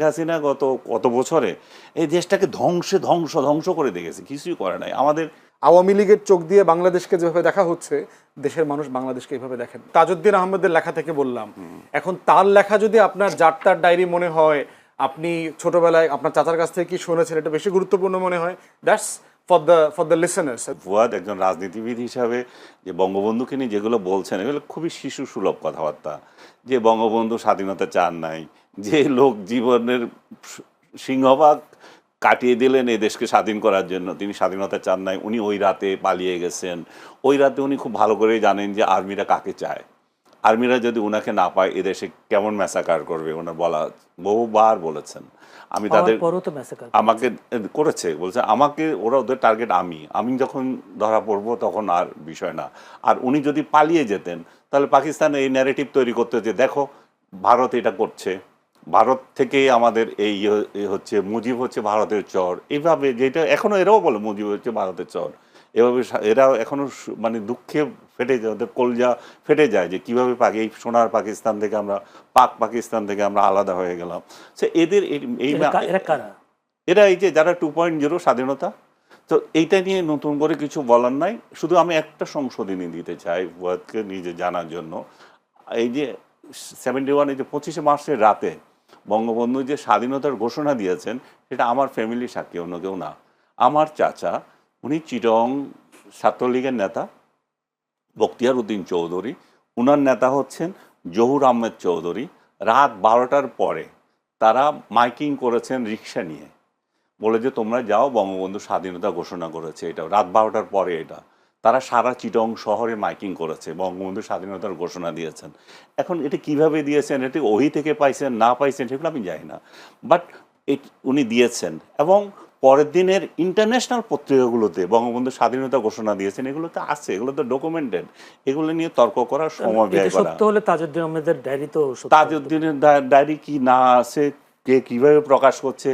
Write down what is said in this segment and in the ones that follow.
হাসিনা গত কত বছরে এই দেশটাকে ধ্বংস করে দেখেছে, কিছুই করে নাই। আমাদের আওয়ামী লীগের চোখ দিয়ে বাংলাদেশকে যেভাবে দেখা হচ্ছে, দেশের মানুষ বাংলাদেশকে এইভাবে দেখেন। তাজউদ্দিন আহমেদের লেখা থেকে বললাম, এখন তার লেখা যদি আপনার যাত্রার ডায়েরি মনে হয়, আপনি ছোটবেলায় আপনার চাচার কাছ থেকে কি শুনেছেন, এটা বেশি গুরুত্বপূর্ণ মনে হয়, that's for the listeners. Fuad একজন রাজনীতিবিদ হিসাবে যে বঙ্গবন্ধুকে নিয়ে যেগুলো বলছেন এগুলো খুবই শিশু সুলভ কথাবার্তা। যে বঙ্গবন্ধু স্বাধীনতা চান নাই, যে লোক জীবনের সিংহভাগ কাটিয়ে দিলেন এই দেশকে স্বাধীন করার জন্য, তিনি স্বাধীনতা চান নাই, উনি ওই রাতে পালিয়ে গেছেন। ওই রাতে উনি খুব ভালো করেই জানেন যে আর্মিরা কাকে চায়, আর্মিরা যদি উনাকে না পায় এদেশে কেমন ম্যাসাকার করবে, ওনার বলা বহুবার বলেছেন। আমি তাদের আমাকে করেছে বলছে আমাকে ওরা ওদের টার্গেট, আমি যখন ধরা পড়বো তখন আর বিষয় না। আর উনি যদি পালিয়ে যেতেন তাহলে পাকিস্তান এই ন্যারেটিভ তৈরি করতে যে দেখো ভারত এটা করছে, ভারত থেকেই আমাদের এই হচ্ছে মুজিব হচ্ছে ভারতের চর, এইভাবে যেটা এখনো এরাও বলে মুজিব হচ্ছে ভারতের চর, এভাবে এরা এখনো মানে দুঃখে ফেটে যায়, ওদের কলজা ফেটে যায় যে কীভাবে এই সোনার পাকিস্তান থেকে আমরা পাকিস্তান থেকে আমরা আলাদা হয়ে গেলাম। সে এদের এরা এই যে যারা 2.0 স্বাধীনতা, তো এইটা নিয়ে নতুন করে কিছু বলার নাই। শুধু আমি একটা সংশোধনী দিতে চাই ফুয়াদকে নিজে জানার জন্য। এই যে 71 এই যে 25শে মার্চের রাতে বঙ্গবন্ধু যে স্বাধীনতার ঘোষণা দিয়েছেন সেটা আমার ফ্যামিলি সাক্ষী, অন্য কেউ না। আমার চাচা উনি চিটং ছাত্রলীগের নেতা বখতিয়ার উদ্দিন চৌধুরী, উনার নেতা হচ্ছেন জহুর আহমেদ চৌধুরী। রাত 12টার পরে তারা মাইকিং করেছেন রিক্সা নিয়ে, বলে যে তোমরা যাও বঙ্গবন্ধু স্বাধীনতা ঘোষণা করেছে। এটা রাত 12টার পরে এটা তারা সারা চিটং শহরে মাইকিং করেছে, বঙ্গবন্ধু স্বাধীনতার ঘোষণা দিয়েছেন। এখন এটা কিভাবে দিয়েছেন, এটা ওহি থেকে পাইছেন না পাইছেন সেগুলো আমি জানি না, বাট উনি দিয়েছেন। এবং পরের দিনের ইন্টারন্যাশনাল পত্রিকাগুলোতে বঙ্গবন্ধু স্বাধীনতা ঘোষণা দিয়েছেন, এগুলো তো আছে, এগুলো তো ডকুমেন্টেড, এগুলো নিয়ে তর্ক করার সময় ব্যয় করা। তাজউদ্দিন আহমেদের ডায়েরি তো তাজউদ্দিনের ডায়েরি কি না আছে, কে কীভাবে প্রকাশ করছে,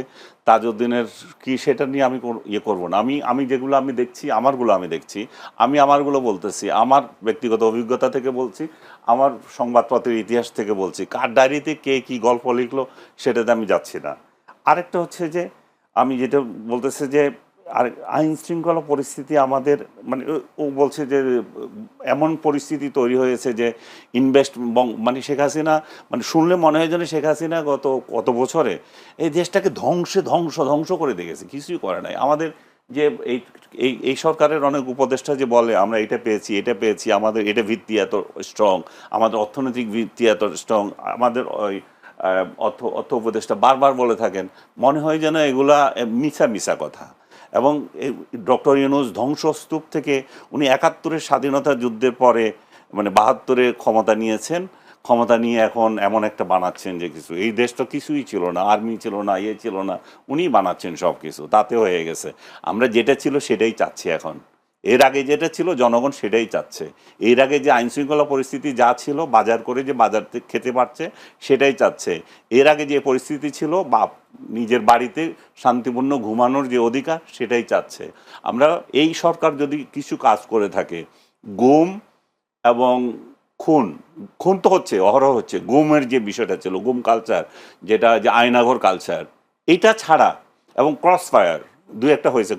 তাজউদ্দিনের কি, সেটা নিয়ে আমি ইয়ে করবো না। আমি যেগুলো আমি দেখছি আমারগুলো আমি দেখছি, আমি আমারগুলো বলতেছি, আমার ব্যক্তিগত অভিজ্ঞতা থেকে বলছি, আমার সংবাদপত্রের ইতিহাস থেকে বলছি। কার ডায়েরিতে কে কী গল্প লিখলো সেটাতে আমি যাচ্ছি না। আরেকটা হচ্ছে যে আমি যেটা বলতেছে যে আর আইন শৃঙ্খলা পরিস্থিতি আমাদের মানে ও বলছে যে এমন পরিস্থিতি তৈরি হয়েছে যে মানে শেখ হাসিনা মানে শুনলে মনে হয় যেন শেখ হাসিনা কত বছরে এই দেশটাকে ধ্বংস করে দেখেছে, কিছুই করে নাই। আমাদের যে এই সরকারের অনেক উপদেষ্টা যে বলে আমরা এটা পেয়েছি, আমাদের এটা ভিত্তি এত স্ট্রং, আমাদের অর্থনৈতিক ভিত্তি এত স্ট্রং, আমাদের ওই অর্থ উপদেষ্টা বারবার বলে থাকেন, মনে হয় যেন এগুলা মিছা কথা। এবং ডক্টর ইউনূস ধ্বংসস্তূপ থেকে উনি 71-এর স্বাধীনতা যুদ্ধের পরে মানে 72-এ ক্ষমতা নিয়েছেন, ক্ষমতা নিয়ে এখন এমন একটা বানাচ্ছেন যে কিছু, এই দেশ তো কিছুই ছিল না, আর্মি ছিল না, ছিল না, উনি বানাচ্ছেন সব কিছু, তাতে হয়ে গেছে। আমরা যেটা ছিল সেটাই চাচ্ছি এখন, এর আগে যেটা ছিল জনগণ সেটাই চাচ্ছে। এর আগে যে আইনশৃঙ্খলা পরিস্থিতি যা ছিল, বাজার করে যে বাজার খেতে পারছে সেটাই চাচ্ছে। এর আগে যে পরিস্থিতি ছিল বা নিজের বাড়িতে শান্তিপূর্ণ ঘুমানোর যে অধিকার সেটাই চাচ্ছে। আমরা এই সরকার যদি কিছু কাজ করে থাকে, গুম এবং খুন তো হচ্ছে, অহরহ হচ্ছে, গুমের যে বিষয়টা ছিল, গুম কালচার, যেটা যে আয়নাঘর কালচার, এটা ছাড়া এবং ক্রসফায়ার, দুই একটা হয়েছে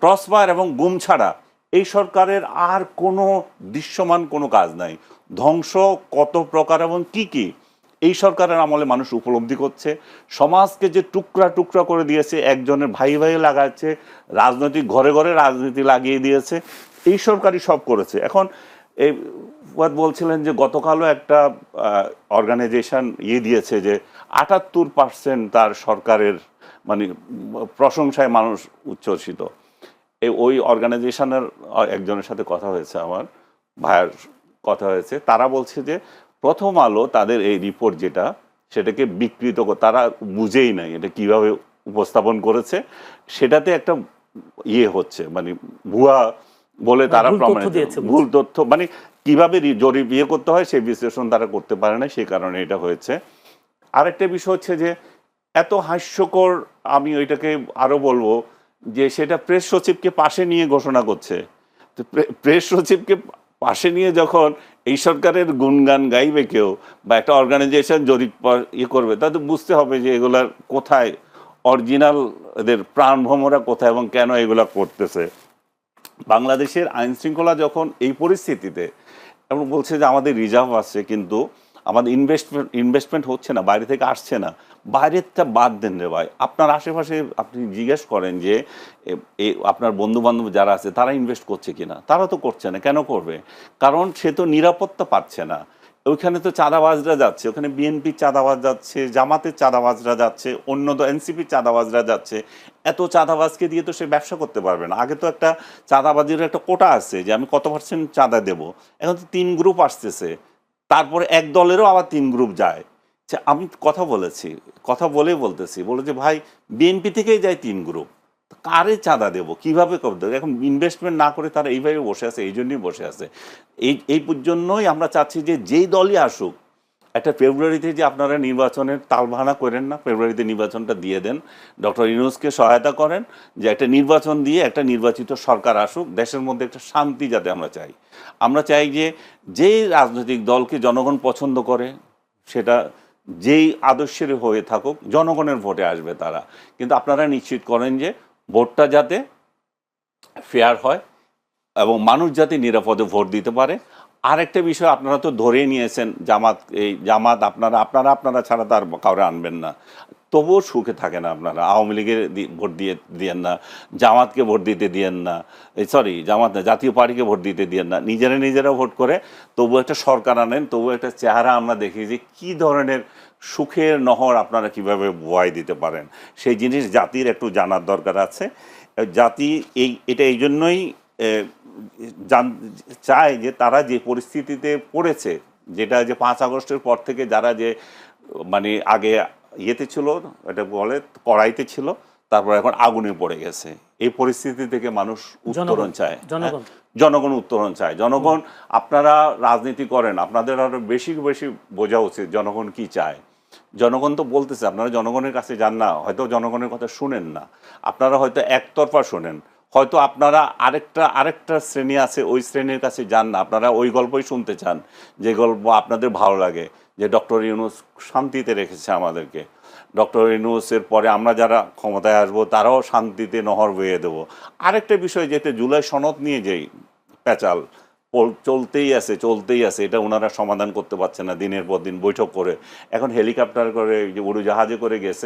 ক্রসফায়ার এবং গুম ছাড়া এই সরকারের আর কোনো দৃশ্যমান কোনো কাজ নাই। ধ্বংস কত প্রকার এবং কি এই সরকারের আমলে মানুষ উপলব্ধি করছে। সমাজকে যে টুকরা করে দিয়েছে, একজনের ভাই লাগাচ্ছে, রাজনৈতিক ঘরে রাজনীতি লাগিয়ে দিয়েছে, এই সরকারই সব করেছে। এখন এই বলছিলেন যে গতকালও একটা অর্গানাইজেশন দিয়েছে যে 78% তার সরকারের মানে প্রশংসায় মানুষ উচ্ছ্বসিত। ওই অর্গানাইজেশনের একজনের সাথে কথা হয়েছে, আমার ভাইয়ের কথা হয়েছে, তারা বলছে যে প্রথম আলো তাদের এই রিপোর্ট যেটা সেটাকে বিকৃত, তারা বুঝেই নাই এটা কিভাবে উপস্থাপন করেছে, সেটাতে একটা হচ্ছে মানে ভুয়া বলে তারা ভুল তথ্য, মানে কিভাবে জরিপ করতে হয় সেই বিশ্লেষণ তারা করতে পারে না, সেই কারণে এটা হয়েছে। আরেকটা বিষয় হচ্ছে যে এত হাস্যকর, আমি ওইটাকে আরো বলবো যে সেটা প্রেস সচিবকে পাশে নিয়ে ঘোষণা করছে। তো প্রেস সচিবকে পাশে নিয়ে যখন এই সরকারের গুণগান গাইবে কেউ বা একটা অর্গানাইজেশন জরিপ করবে, তাতে বুঝতে হবে যে এগুলার কোথায় অরিজিনাল, এদের প্রাণভ্রমরা কোথায় এবং কেন এগুলা করতেছে। বাংলাদেশের আইন শৃঙ্খলা যখন এই পরিস্থিতিতে, এবং বলছে যে আমাদের রিজার্ভ আসছে কিন্তু আমাদের ইনভেস্টমেন্ট হচ্ছে না, বাইরে থেকে আসছে না, বাইরেরটা বাদ দেন রে ভাই। আপনার আশেপাশে আপনি জিজ্ঞেস করেন যে আপনার বন্ধু বান্ধব যারা আছে তারা ইনভেস্ট করছে কিনা, তারা তো করছে না। কেন করবে? কারণ সে তো নিরাপত্তা পাচ্ছে না। ওইখানে তো চাঁদাবাজরা যাচ্ছে, ওখানে বিএনপির চাঁদাবাজ যাচ্ছে, জামাতের চাঁদাবাজরা যাচ্ছে, অন্য তো এনসিপির চাঁদাবাজরা যাচ্ছে। এত চাঁদাবাজকে দিয়ে তো সে ব্যবসা করতে পারবে না। আগে তো একটা চাঁদাবাজির একটা কোটা আছে যে আমি কত পার্সেন্ট চাঁদা দেবো, এখন তো 3 গ্রুপ আসতেছে, তারপরে এক দলেরও আবার 3 গ্রুপ যায়। আমি কথা বলতেছি যে ভাই বিএনপি থেকেই যায় 3 গ্রুপ, কারে চাঁদা দেবো, কিভাবে করতে? এখন ইনভেস্টমেন্ট না করে তারা এইভাবে বসে আছে, এই জন্যই বসে আছে। এই জন্যই আমরা চাচ্ছি যে যেই দলই আসুক, একটা ফেব্রুয়ারিতে যে আপনারা নির্বাচনের তালবাহানা করেন না, ফেব্রুয়ারিতে নির্বাচনটা দিয়ে দেন, ডক্টর ইউনূসকে সহায়তা করেন যে একটা নির্বাচন দিয়ে একটা নির্বাচিত সরকার আসুক, দেশের মধ্যে একটা শান্তি যাতে আমরা চাই। আমরা চাই যে যেই রাজনৈতিক দলকে জনগণ পছন্দ করে, সেটা যেই আদর্শের হয়ে থাকুক, জনগণের ভোটে আসবে তারা। কিন্তু আপনারা নিশ্চিত করেন যে ভোটটা যাতে ফেয়ার হয় এবং মানুষ যাতে নিরাপদে ভোট দিতে পারে। আরেকটা বিষয় আপনারা তো ধরেই নিয়েছেন, জামাত আপনারা ছাড়া তার কাউরে আনবেন না, তবুও সুখে থাকে না আপনারা। আওয়ামী লীগের ভোট দিয়েন না, জামাতকে ভোট দিতে দিয়েন না, জামাত না, জাতীয় পার্টিকে ভোট দিতে দিয়েন না, নিজেরা ভোট করে তবু একটা সরকার আনেন, তবু একটা চেহারা আমরা দেখি যে কী ধরনের সুখের নহর আপনারা কিভাবে বয় দিতে পারেন। সেই জিনিস জাতির একটু জানার দরকার আছে। জাতি এটা এই জন্যই চায় যে তারা যে পরিস্থিতিতে পড়েছে, যেটা যে 5 আগস্টের পর থেকে যারা যে মানে আগে ইয়েতে ছিল, এটা বলে কড়াইতে ছিল, তারপর এখন আগুনে পড়ে গেছে, এই পরিস্থিতি থেকে মানুষ উত্তরণ চায়, জনগণ উত্তরণ চায়। জনগণ, আপনারা রাজনীতি করেন, আপনাদের আরো বেশি বোঝা উচিত জনগণ কি চায়। জনগণ তো বলতেছে, আপনারা জনগণের কাছে যান না, হয়তো জনগণের কথা শুনেন না, আপনারা হয়তো একতরফা শোনেন, হয়তো আপনারা আরেকটা শ্রেণী আছে, ওই শ্রেণীর কাছে যান না, আপনারা ওই গল্পই শুনতে চান যে গল্প আপনাদের ভালো লাগে, যে ডক্টর ইউনূস শান্তিতে রেখেছে আমাদেরকে, ডক্টর ইউনূসের পরে আমরা যারা ক্ষমতায় আসবো তারাও শান্তিতে নহর বইয়ে দেবো। আরেকটা বিষয়, যেতে জুলাই সনদ নিয়ে যেই পেঁচাল চলতেই আছে, এটা ওনারা সমাধান করতে পারছে না, দিনের পর দিন বৈঠক করে। এখন হেলিকপ্টার করে, যে উড়োজাহাজে করে গেছে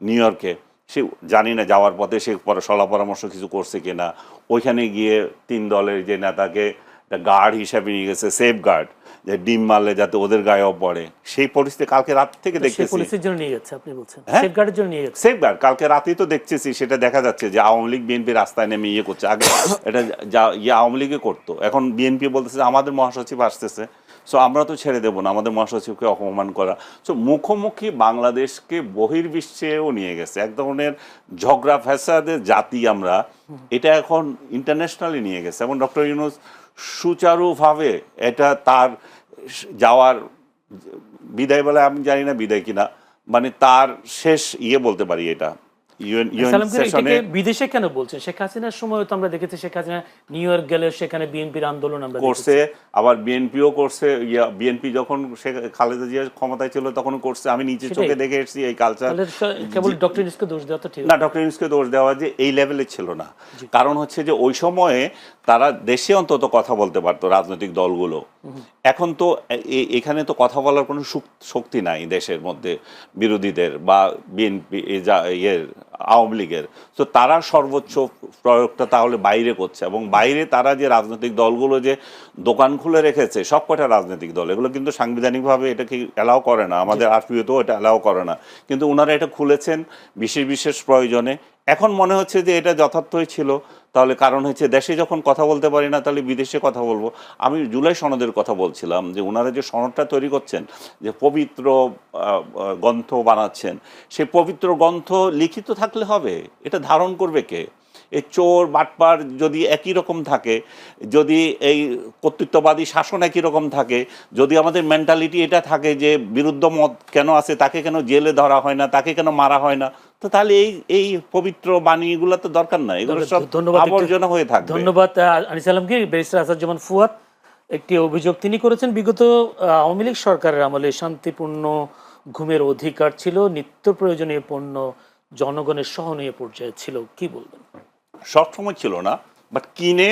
নিউ ইয়র্কে, সে জানি না যাওয়ার পথে সে সলা পরামর্শ কিছু করছে কিনা। ওইখানে গিয়ে 3 দলের যে নেতাকে একটা গার্ড হিসাবে নিয়ে গেছে, সেফ গার্ড, যে ডিম মারলে যাতে ওদের গায়েও পড়ে। সেই পরিস্থিতি কালকে রাত থেকে দেখতেছি, সেফ গার্ড কালকে রাতেই তো দেখতেছি, সেটা দেখা যাচ্ছে যে আওয়ামী লীগ বিএনপি রাস্তায় নেমে করছে। আগে এটা আওয়ামী লীগে করতো, এখন বিএনপি বলতেছে আমাদের মহাসচিব আসতেছে, সো আমরা তো ছেড়ে দেবো না আমাদের মহাসচিবকে অপমান করা। সো মুখোমুখি বাংলাদেশকে বহির্বিশ্বেও নিয়ে গেছে, এক ধরনের ঝগড়া ফ্যাসাদের জাতি আমরা, এটা এখন ইন্টারন্যাশনালি নিয়ে গেছে। এবং ডক্টর ইউনূস সুচারুভাবে এটা তার যাওয়ার বিদায় বলে, আমি জানি না বিদায় কিনা, মানে তার শেষ বলতে পারি এটা। বিদেশে কেন বলছেন? শেখ হাসিনার সময় তো আমরা দেখেছি শেখ হাসিনা নিউ ইয়র্ক গেলে সেখানে বিএনপির আন্দোলন আমরা করছে, আবার বিএনপিও করছে। বিএনপি যখন খালেদা জিয়া ক্ষমতায় ছিল তখন করছে, আমি নিচে চোখে দেখে এসেছি এই কালচার। কেবল ডক্টর ইউনূসকে দোষ দেওয়া তো ঠিক না, ডক্টর ইউনূসকে দোষ দেওয়া যে এই লেভেলে ছিল না। কারণ হচ্ছে যে ওই সময়ে তারা দেশে অন্তত কথা বলতে পারতো, রাজনৈতিক দলগুলো। এখন তো এখানে তো কথা বলার কোনো শক্তি নাই দেশের মধ্যে, বিরোধীদের বা বিএনপি আওয়ামী লীগের। তো তারা সর্বোচ্চ প্রয়োগটা তাহলে বাইরে করছে, এবং বাইরে তারা যে রাজনৈতিক দলগুলো যে দোকান খুলে রেখেছে, সবকটা রাজনৈতিক দল, এগুলো কিন্তু সাংবিধানিকভাবে এটাকে অ্যালাউ করে না, আমাদের আরপিওতেও এটা অ্যালাউ করে না, কিন্তু ওনারা এটা খুলেছেন বিশেষ প্রয়োজনে। এখন মনে হচ্ছে যে এটা যথার্থই ছিল। তাহলে কারণ হচ্ছে দেশে যখন কথা বলতে পারি না, তাহলে বিদেশে কথা বলবো। আমি জুলাই সনদের কথা বলছিলাম, যে ওনারা যে সনদটা তৈরি করছেন, যে পবিত্র গ্রন্থ বানাচ্ছেন, সেই পবিত্র গ্রন্থ লিখিত থাকলে হবে, এটা ধারণ করবে কে? এই চোর বাটপার যদি একই রকম থাকে, যদি এই কর্তৃত্ববাদী শাসন একই রকম থাকে, যদি আমাদের মেন্টালিটি এটা থাকে যে বিরুদ্ধ মত কেন আছে, তাকে কেন জেলে ধরা হয় না, তাকে কেন মারা হয় না, তো তাহলে এই পবিত্র বাণীগুলো তো দরকার নাই, এগুলো সব আবর্জনা হয়ে থাকবে। ধন্যবাদ আনিস আলমকে, ব্যারিস্টার আসাদুজ্জামান ফুয়াদ। একটি অভিযোগ তিনি করেছেন, বিগত আওয়ামী লীগ সরকারের আমলে শান্তিপূর্ণ ঘুমের অধিকার ছিল, নিত্য প্রয়োজনীয় পণ্য জনগণের সহনীয় পর্যায়ে ছিল। কি বলবেন? সবসময় ছিল না, বাট কিনে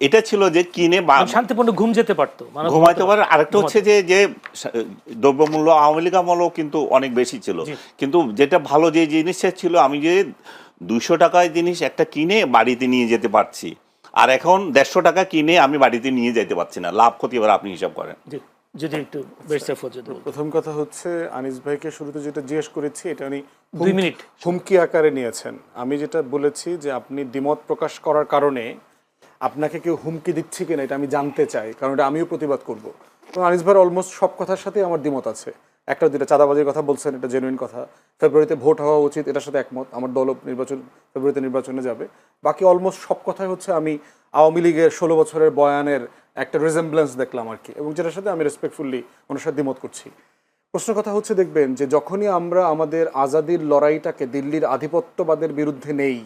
এটা ছিল যে কিনে শান্তিপূর্ণ ঘুম যেতে পারতো, মানে ঘুমাইতে পারে। আরেকটা হচ্ছে যে যে দ্রব্যমূল্য আওয়ামী লীগ আমলেও কিন্তু অনেক বেশি ছিল, কিন্তু যেটা ভালো যে জিনিসটা ছিল, আমি যে 200 টাকায় জিনিস একটা কিনে বাড়িতে নিয়ে যেতে পারছি, আর এখন 150 টাকা কিনে আমি বাড়িতে নিয়ে যেতে পারছি না। লাভ ক্ষতি এবার আপনি হিসাব করেন। যদি একটু প্রথম কথা হচ্ছে, আনিস ভাইকে শুরুতে যেটা জিজ্ঞেস করেছি এটা উনি 2 মিনিট হুমকি আকারে নিয়েছেন। আমি যেটা বলেছি যে আপনি দ্বিমত প্রকাশ করার কারণে আপনাকে কেউ হুমকি দিচ্ছে কিনা এটা আমি জানতে চাই, কারণ এটা আমিও প্রতিবাদ করব। তো আনিস ভাইয়ের অলমোস্ট সব কথার সাথে আমার দ্বিমত আছে। একটা দুটা চাঁদাবাজির কথা বলছেন, এটা জেনুইন কথা। ফেব্রুয়ারিতে ভোট হওয়া উচিত, এটার সাথে একমত। আমার দল ফেব্রুয়ারিতে নির্বাচনে যাবে। বাকি অলমোস্ট সব কথাই হচ্ছে আমি আওয়ামী লীগের 16 বছরের বয়ানের একটা রিজেম্বলেন্স দেখলাম আর কি, এবং যেটার সাথে আমি রেসপেক্টফুলি ওনার সাথে দ্বিমত করছি। প্রশ্ন কথা হচ্ছে, দেখবেন যে যখনই আমরা আমাদের আজাদির লড়াইটাকে দিল্লির আধিপত্যবাদের বিরুদ্ধে নেই,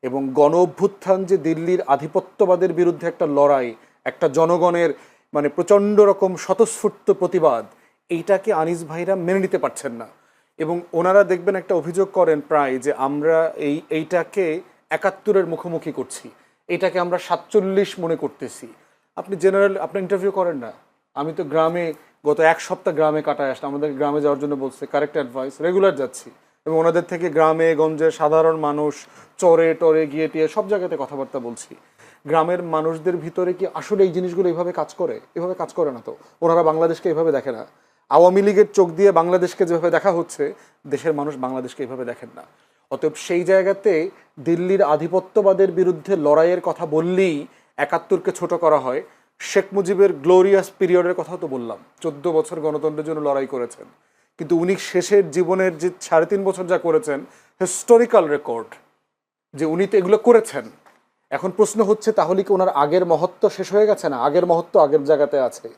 এবং গণ অভ্যুত্থান যে দিল্লির আধিপত্যবাদের বিরুদ্ধে একটা লড়াই, একটা জনগণের মানে প্রচণ্ড রকম স্বতঃস্ফূর্ত প্রতিবাদ, এইটাকে আনিস ভাইরা মেনে নিতে পারছেন না। এবং ওনারা দেখবেন একটা অভিযোগ করেন প্রায় যে আমরা এইটাকে 71-এর মুখোমুখি করছি, এইটাকে আমরা 47 মনে করতেছি। আপনি আপনি ইন্টারভিউ করেন না? আমি তো গ্রামে গত 1 সপ্তাহ গ্রামে কাটায় আসলাম, আমাদের গ্রামে যাওয়ার জন্য বলছে, কারেক্ট অ্যাডভাইস, রেগুলার যাচ্ছি, এবং ওনাদের থেকে গ্রামে গঞ্জে সাধারণ মানুষ চরে টরে গিয়ে টিয়ে সব জায়গাতে কথাবার্তা বলছি। গ্রামের মানুষদের ভিতরে কি আসলে এই জিনিসগুলো এইভাবে কাজ করে? এভাবে কাজ করে না তো। ওনারা বাংলাদেশকে এইভাবে দেখে না। আওয়ামী লীগের চোখ দিয়ে বাংলাদেশকে যেভাবে দেখা হচ্ছে, দেশের মানুষ বাংলাদেশকে এইভাবে দেখেন না। অতএব সেই জায়গাতে দিল্লির আধিপত্যবাদের বিরুদ্ধে লড়াইয়ের কথা বললেই 71-কে ছোট করা হয়। শেখ মুজিবের গ্লোরিয়াস পিরিয়ডের কথা তো বললাম, 14 বছর গণতন্ত্রের জন্য লড়াই করেছেন, কিন্তু উনি শেষের জীবনের যে 3.5 বছর যা করেছেন, হিস্টোরিক্যাল রেকর্ড, যে উনি তো এগুলো করেছেন। এখন প্রশ্ন হচ্ছে, তাহলে কি ওনার আগের মহত্ব শেষ হয়ে গেছে? না, আগের মহত্ব আগের জায়গাতে আছে,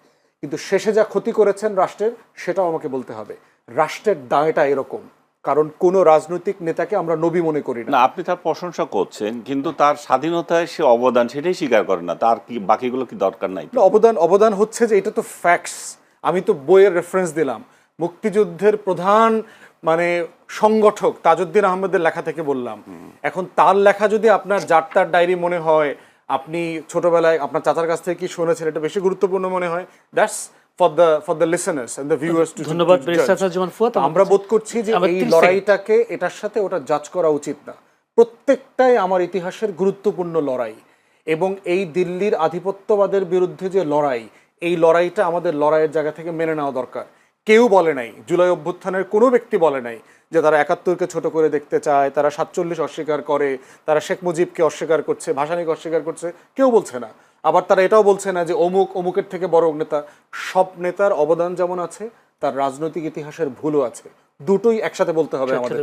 কিন্তু শেষে যা ক্ষতি করেছেন রাষ্ট্রের, সেটাও আমাকে বলতে হবে। রাষ্ট্রের দায়টা এরকম, কারণ কোনো রাজনৈতিক নেতাকে আমরা নবী মনে করি না। না, আপনি তার প্রশংসা করছেন, কিন্তু তার স্বাধীনতায় সে অবদান সেটাই স্বীকার করেন না। তার কি বাকিগুলো কি দরকার নাই? অবদান হচ্ছে যে এটা তো ফ্যাক্টস। আমি তো বইয়ের রেফারেন্স দিলাম, মুক্তিযুদ্ধের প্রধান মানে সংগঠক তাজউদ্দিন আহমেদের লেখা থেকে বললাম। এখন তার লেখা যদি আপনার যার ডায়েরি মনে হয়, আপনি ছোটবেলায় আপনার চাচার কাছ থেকে কি শুনেছেন, এটা বেশি গুরুত্বপূর্ণ মনে হয়, that's for the listeners and the viewers to ধন্যবাদ ফুয়াদ। আমরা বোধ করছি যে এই লড়াইটাকে এটার সাথে ওটা জাজ করা উচিত না। প্রত্যেকটাই আমার ইতিহাসের গুরুত্বপূর্ণ লড়াই, এবং এই দিল্লির আধিপত্যবাদের বিরুদ্ধে যে লড়াই, এই লড়াইটা আমাদের লড়াইয়ের জায়গা থেকে মেনে নেওয়া দরকার। কেউ বলে নাই, জুলাই অভ্যুত্থানের কোনো ব্যক্তি বলে নাই যে তারা 71-কে ছোট করে দেখতে চায়, তারা 47 অস্বীকার করে, তারা শেখ মুজিবকে অস্বীকার করছে, ভাসানীকে অস্বীকার করছে, কেউ বলছে না। আবার তারা এটাও বলছে না যে অমুকের থেকে বড় নেতা। সব নেতার অবদান যেমন আছে, তার রাজনৈতিক ইতিহাসের ভুলও আছে। দুটোই একসাথে বলতে হবে আমাদের।